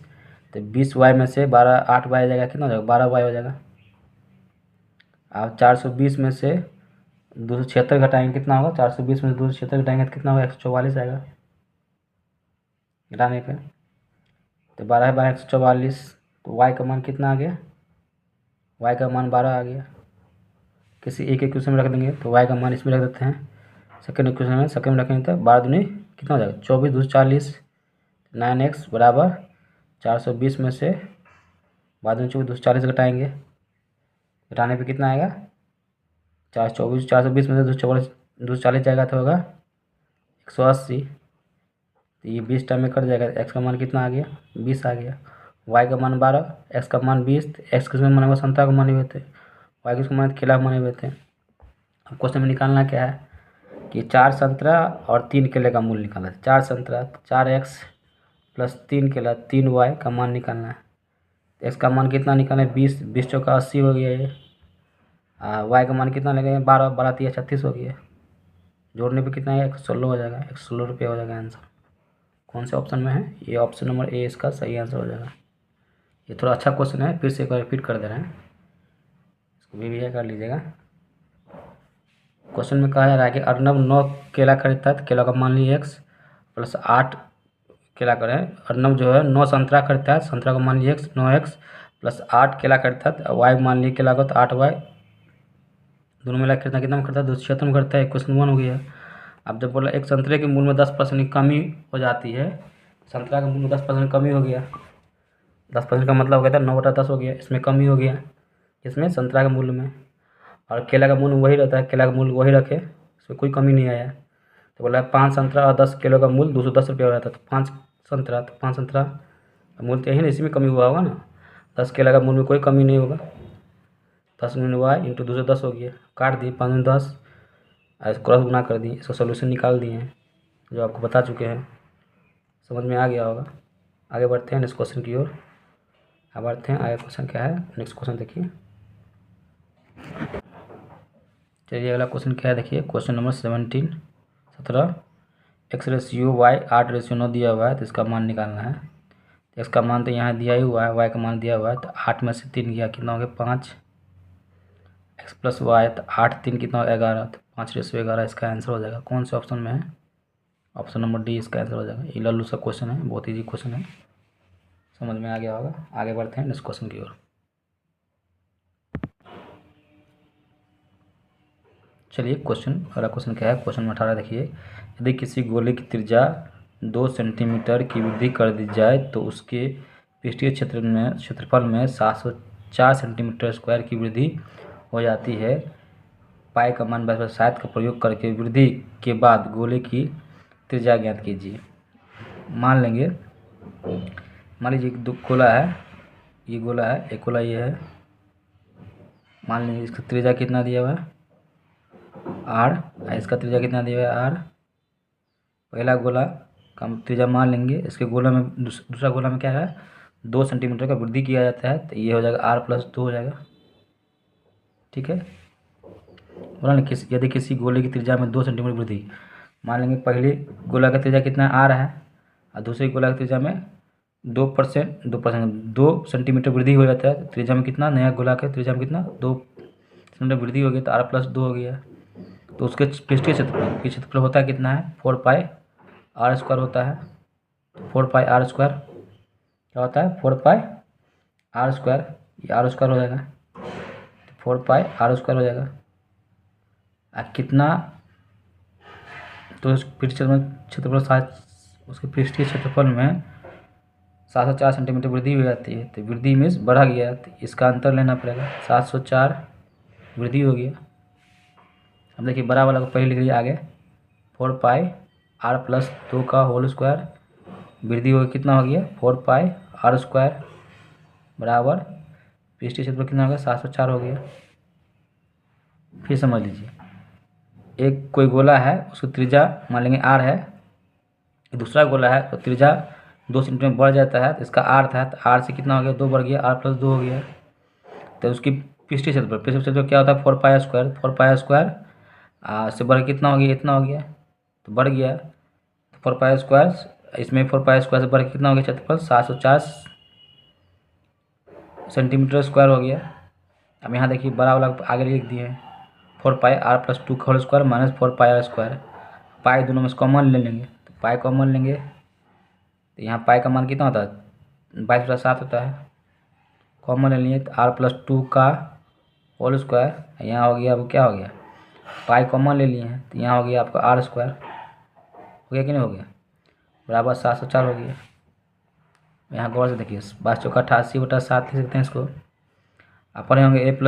तो 20y में से 8y आ जाएगा, कितना हो जाएगा 12y हो जाएगा। अब 420 में से 276 घटाएंगे कितना होगा, 420 में से 276 घटाएंगे तो कितना होगा 144 आएगा घटाने पे। तो 12 है 144, तो y का मान कितना आ गया, y का मान 12 आ गया। किसी एक इक्वेशन में रख देंगे तो y का मान इसमें रख देते हैं, सेकंड इक्वेशन में सेकंड में रखेंगे तो 12 दूनी कितना हो जाएगा 24 240, 9x बराबर 420 में से 12 दूनी 24 240 घटाएंगे, घटाने पे कितना आएगा 420 में से 240 जाएगा तो होगा 180। तो ये 20 टाइम में कट जाएगा, x का मान कितना आ गया 20 आ गया, y का मान 12, x का मान 20, x किसमें माने हुए संतरा को माने हुए थे, y किसको माने केला माने हुए थे। अब क्वेश्चन में निकालना क्या है कि 4 संतरा और 3 केले का मूल्य निकालना है। 4 संतरा 4x प्लस 3 केला 3y का मान निकालना है। x का मान कितना निकालना है 20, 20 चौका 80 हो गया ये। y का मान कितना लगेगा 12, 12 3 36 हो गया, जोड़ने पे कितना है 116 हो जाएगा, 116 रुपये हो जाएगा आंसर। कौन से ऑप्शन में है, ये ऑप्शन नंबर ए इसका सही आंसर हो जाएगा। ये थोड़ा अच्छा क्वेश्चन है, फिर से एक बार रिपीट कर दे रहे हैं, इसको भी कर लीजिएगा। क्वेश्चन में कहा जा रहा है कि अर्नब 9 केला खरीदता है तो केला का मान लीजिए x प्लस 8 केला करें। अर्नब जो है 9 संतरा खरीदता है, संतरा का मान लीजिए x, 9x प्लस 8 केला खरीदता है तो y मान लीजिए केला का तो 8y, दोनों मिला खरीदना कितना में खरीदता है 276 में खरीदता है। क्वेश्चन 1 हो गया। अब जब बोला एक संतरे के मूल्य में 10% की कमी हो जाती है, संतरा के मूल्य में 10% कमी हो गया, 10% का मतलब हो गया था 9/10 हो गया, इसमें कमी हो गया, इसमें संतरा के मूल्य में, और केला का मूल्य वही रहता है, केला का मूल्य वही रखे, इसमें कोई कमी नहीं आया। तो बोला 5 संतरा और 10 किलो का मूल्य 210 रुपये हो जाता है। तो 5 संतरा तो 5 संतरा मूल्य तो यही ना, इसी में कमी हुआ होगा ना, 10 केला का मूल्य में कोई कमी नहीं होगा, 10 में y इंटू 210 हो गया, काट दिए 5 में 10, ऐसे क्रॉस गुना कर दिए, इसका सोल्यूशन निकाल दिए हैं जो आपको बता चुके हैं, समझ में आ गया होगा। आगे बढ़ते हैं नेक्स्ट क्वेश्चन की ओर। आगे बढ़ते हैं, आगे क्वेश्चन क्या है, नेक्स्ट क्वेश्चन देखिए। चलिए अगला क्वेश्चन क्या है देखिए, क्वेश्चन नंबर 17 x/y 8/9 दिया हुआ है तो इसका मान निकालना है। तो इसका मान तो यहाँ दिया ही हुआ है, y का मान दिया हुआ है, तो 8 में से 3 गया कितना हो गया 5, x प्लस वाई तो 8 3 कितना हो 11, तो 5/11 इसका आंसर हो जाएगा। कौन से ऑप्शन में है, ऑप्शन नंबर डी इसका आंसर हो जाएगा। ये लल्लू सा क्वेश्चन है, बहुत ईजी क्वेश्चन है, समझ में आ गया होगा। आगे बढ़ते हैं नेक्स्ट क्वेश्चन की ओर। चलिए क्वेश्चन, अगला क्वेश्चन क्या है, क्वेश्चन 18 देखिए। यदि किसी गोले की त्रिज्या 2 सेंटीमीटर की वृद्धि कर दी जाए तो उसके पृष्ठीय क्षेत्रफल में 704 सेंटीमीटर स्क्वायर की वृद्धि हो जाती है। पाई का मान व्यासार्ध का प्रयोग करके वृद्धि के बाद गोले की त्रिज्या ज्ञात कीजिए। मान लीजिए दो गोला है, ये गोला है, एक गोला ये है। मान लीजिए इसका त्रिज्या कितना दिया हुआ है r, इसका त्रिज्या कितना दिया हुआ है r। पहला गोला का त्रिज्या मान लेंगे, इसके गोला में दूसरा गोला में क्या है 2 सेंटीमीटर का वृद्धि किया जाता है, तो ये हो जाएगा r+2 हो जाएगा। ठीक है, बोला ना यदि किसी गोले की त्रिज्या में 2 सेंटीमीटर वृद्धि, मान लेंगे पहले गोला का त्रिज्या कितना r है और दूसरे गोला की त्रिज्या में 2 सेंटीमीटर वृद्धि हो जाता है। त्रिज्या में कितना, नया गोला के त्रिज्या में कितना 2 सेंटीमीटर वृद्धि हो गई, तो r+2 हो गया। तो उसके पृष्ठीय क्षेत्रफल होता है कितना है 4πr² होता है। 4πr², क्या होता है 4πr², ये r² हो जाएगा, 4πr² हो जाएगा। कितना, तो उसके पृष्ठीय क्षेत्रफल में 704 सेंटीमीटर वृद्धि हो जाती है, तो वृद्धि मीन्स बढ़ा गया, तो इसका अंतर लेना पड़ेगा। 704 वृद्धि हो गया। अब देखिए बड़ा वाला को पहले लिख लिया आगे, 4πr+2 का होल स्क्वायर, वृद्धि हो कितना हो गया 4πr² बराबर पृष्ठीय क्षेत्रफल कितना हो गया 704 हो गया। फिर समझ लीजिए, एक कोई गोला है, उसकी त्रिज्या मान लेंगे r है, दूसरा गोला है तो त्रिज्या 2 सेंटीमीटर बढ़ जाता है, तो इसका r था, तो r से कितना हो गया 2 बढ़ गया, r+2 हो गया। तो उसकी पृष्ठीय क्षेत्रफल क्या होता है 4πr², 4πr² से बढ़ कितना हो गया, इतना हो गया, तो बढ़ गया। तो 4πr², इसमें 4πr² से बढ़ के कितना हो गया क्षेत्रफल 704 सेंटीमीटर स्क्वायर हो गया। अब यहाँ देखिए बड़ा वाला आगे लिख दिए हैं 4πr+2 का होल स्क्वायर माइनस 4πr²। पाई दोनों में से कॉमन ले लेंगे, तो पाई कॉमन लेंगे, तो यहाँ पाई का मान कितना होता है 22/7 होता है, कॉमन ले लिए, तो r+2 का होल स्क्वायर यहाँ हो गया। अब क्या हो गया, पाई कॉमन ले लिए हैं, तो यहाँ हो गया आपका r² हो गया कि नहीं हो गया, बराबर 704 हो गया। यहाँ गौर से देखिए 22×4 = 88/7 लिख सकते हैं इसको। आप पढ़े होंगे a+b a-b,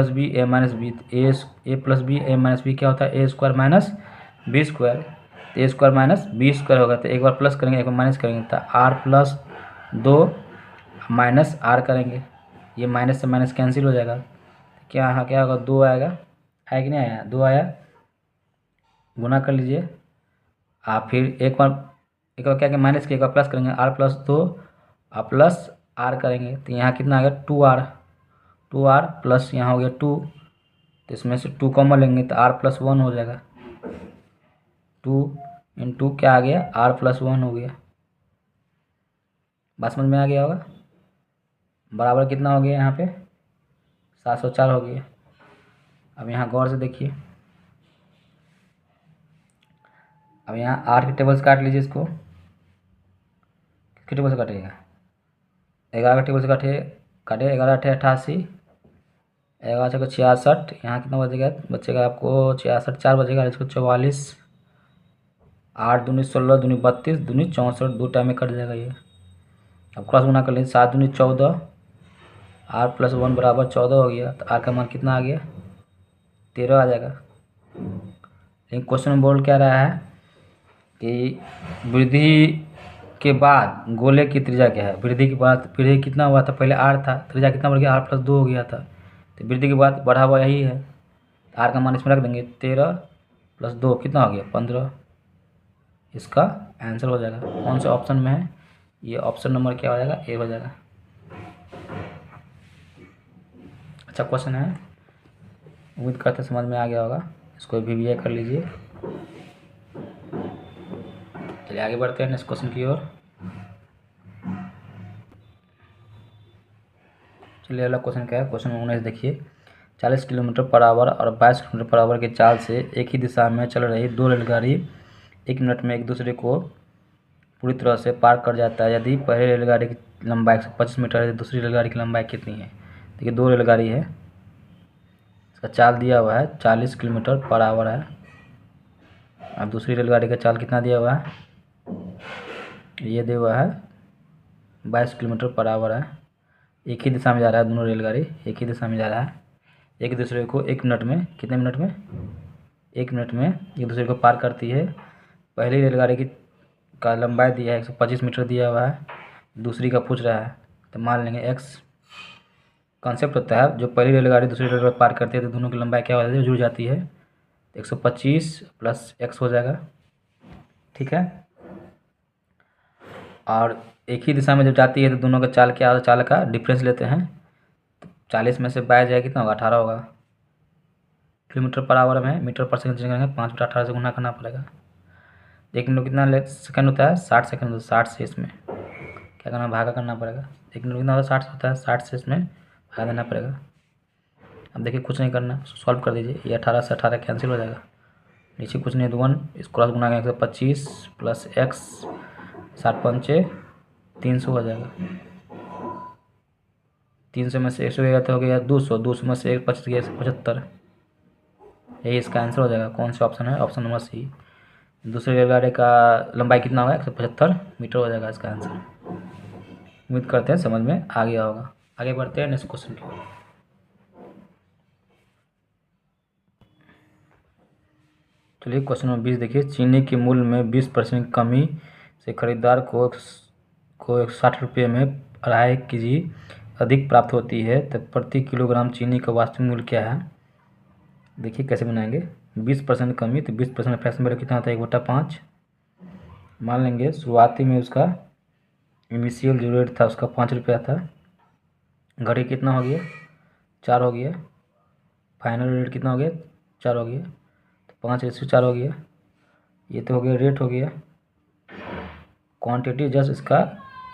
a+b a-b क्या होता है a² - b², तो a² - b² होगा, तो एक बार प्लस करेंगे एक बार माइनस करेंगे, तो r+2 माइनस r करेंगे, ये माइनस से माइनस कैंसिल हो जाएगा, तो क्या होगा 2 आएगा, आया कि नहीं आया 2 आया, गुना कर लीजिए। आप फिर एक बार क्या माइनस किया, एक बार प्लस करेंगे r+2 और प्लस r करेंगे, तो यहाँ कितना आ गया 2r प्लस यहाँ हो गया 2, तो इसमें से 2 कॉमन लेंगे, तो r+1 हो जाएगा। 2 × क्या आ गया r+1 हो गया। बात समझ में आ गया होगा, बराबर कितना हो गया यहाँ पे 704 हो गया। अब यहाँ गौर से देखिए, अब यहाँ r के टेबल से काट लीजिए इसको, किसके टेबल से काटिएगा 11 के टेबल से काटे 11 × 8 = 88, 11 × 6 = 66, यहाँ कितना बचेगा आपको 66, 4 बचेगा, इसको 44, 8 दूनी 16, दूनी 32, दूनी 64, 2 टाइम में कट जाएगा ये। अब क्रॉस गुना कर लीजिए, 7 दूनी 14, r+1 बराबर 14 हो गया, तो r का मान कितना आ गया 13 आ जाएगा। लेकिन क्वेश्चन में बोल क्या रहा है कि वृद्धि के बाद गोले की त्रिज्या क्या है, वृद्धि के बाद वृद्धि कितना हुआ था, पहले r था, त्रिज्या कितना बढ़ गया r+2 हो गया था, तो वृद्धि के बाद बढ़ा हुआ यही है, तो r का मान इसमें रख देंगे, 13 + 2 कितना हो गया 15, इसका आंसर हो जाएगा। कौन से ऑप्शन में है, ये ऑप्शन नंबर क्या हो जाएगा ए हो जाएगा। अच्छा क्वेश्चन है, उम्मीद करते समझ में आ गया होगा, इसको भी कर लीजिए। चलिए आगे बढ़ते हैं नेक्स्ट क्वेश्चन की ओर। चलिए अगला क्वेश्चन क्या है, क्वेश्चन 19 देखिए, 40 किलोमीटर/आवर और 22 किलोमीटर/आवर की चाल से एक ही दिशा में चल रही 2 रेलगाड़ी 1 मिनट में एक दूसरे को पूरी तरह से पार कर जाता है। यदि पहली रेलगाड़ी की लंबाई 125 मीटर है, दूसरी रेलगाड़ी की लंबाई कितनी है। देखिए 2 रेलगाड़ी है, इसका चाल दिया हुआ है 40 किलोमीटर/आवर है, और दूसरी रेलगाड़ी का चाल कितना दिया हुआ है, ये दिया हुआ है 22 किलोमीटर/आवर है। एक ही दिशा में जा रहा है, दोनों रेलगाड़ी एक ही दिशा में जा रहा है, एक दूसरे को 1 मिनट में, कितने मिनट में, 1 मिनट में एक दूसरे को पार करती है। पहली रेलगाड़ी की का लंबाई दिया है 125 मीटर दिया हुआ है, दूसरी का पूछ रहा है, तो मान लेंगे x। कॉन्सेप्ट होता है जो पहली रेलगाड़ी दूसरी रेलगाड़ी पार करती है तो दोनों की लंबाई क्या हो जाती है, जुड़ जाती है, 125 प्लस x हो जाएगा, ठीक है। और एक ही दिशा में जब जाती है तो दोनों का चाल क्या, चाल का डिफरेंस लेते हैं, तो 40 में से 22 जाएगा, कितना होगा, 18 होगा। किलोमीटर पर आवर में मीटर पर सेकंड चेंज करेंगे, 5 बटा 18 से गुना करना पड़ेगा। 1 मिनट कितना सेकंड होता है, 60 सेकंड होता है, 60 से इसमें क्या करना, भागा करना पड़ेगा। 1 मिनट कितना होता है, 60 होता है, 60 से इसमें भागा देना पड़ेगा। अब देखिए कुछ नहीं करना, सॉल्व कर दीजिए, ये 18 से 18 कैंसिल हो जाएगा, नीचे कुछ नहीं, 1 इस क्रॉस गुना 125 प्लस x 60 पंचे 300 हो जाएगा। 300 में से 100 गया तो हो गया 200, 200 में से 1 25 गया 75, यही इसका आंसर हो जाएगा। कौन सा ऑप्शन है, ऑप्शन नंबर सी। दूसरे रेलगाड़ी का लंबाई कितना होगा, 175 मीटर हो जाएगा इसका आंसर। उम्मीद करते हैं समझ में आ गया होगा। आगे बढ़ते हैं नेक्स्ट क्वेश्चन की ओर। चलिए क्वेश्चन नंबर 20 देखिए, चीनी के मूल्य में 20% कमी से खरीदार को 60 रुपये में 2.5 kg अधिक प्राप्त होती है, तब प्रति किलोग्राम चीनी का वास्तविक मूल्य क्या है। देखिए कैसे बनाएंगे, 20% कमी, तो 20% फ्रैक्शन वैल्यू कितना होता है, 1/5। मान लेंगे शुरुआती में उसका इनिशियल जो रेट था उसका 5 रुपया था, घड़ी कितना हो गया, 4 हो गया, फाइनल रेट कितना हो गया, 4 हो गया, तो 5/4 हो गया। ये तो हो गया रेट हो गया, क्वांटिटी जस्ट इसका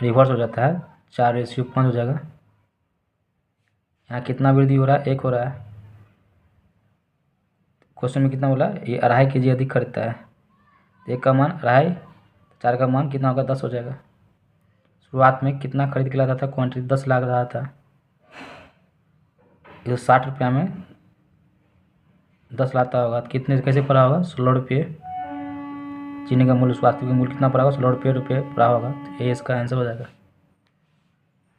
रिवर्स हो जाता है, 4/5 हो जाएगा। यहाँ कितना वृद्धि हो रहा है, 1 हो रहा है। क्वेश्चन में कितना बोला, ये 2.5 kg अधिक खरीदता है, 1 का मान 2.5, 4 का मान कितना होगा, 10 हो जाएगा। शुरुआत में कितना खरीद के लाता था, क्वांटिटी 10 लाख रहा था, ये 60 रुपया में 10 लाता होगा, तो कितने कैसे पड़ा होगा, 16 रुपये। चीनी का मूल्य, वास्तविक मूल्य कितना पड़ा होगा, 16 रुपये पड़ा होगा, तो ये इसका आंसर हो जाएगा।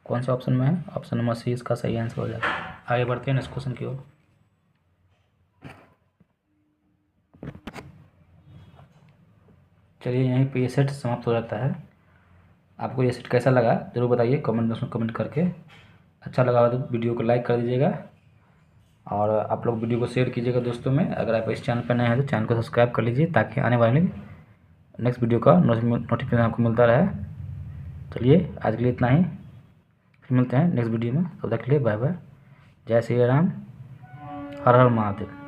कौन सा ऑप्शन में है, ऑप्शन नंबर सी इसका सही आंसर हो जाएगा। आगे बढ़ते हैं नेक्स्ट क्वेश्चन की ओर। चलिए यहीं पे ये सेट समाप्त हो जाता है। आपको ये सेट कैसा लगा ज़रूर बताइए कमेंट बॉक्स में कमेंट करके। अच्छा लगा तो वीडियो को लाइक कर दीजिएगा और आप लोग वीडियो को शेयर कीजिएगा दोस्तों में। अगर आप इस चैनल पर नए हैं तो चैनल को सब्सक्राइब कर लीजिए ताकि आने वाले नेक्स्ट वीडियो का नोटिफिकेशन आपको मिलता रहे। चलिए आज के लिए इतना ही, फिर मिलते हैं नेक्स्ट वीडियो में, तब तक के लिए बाय बाय, जय श्री राम, हर हर महादेव।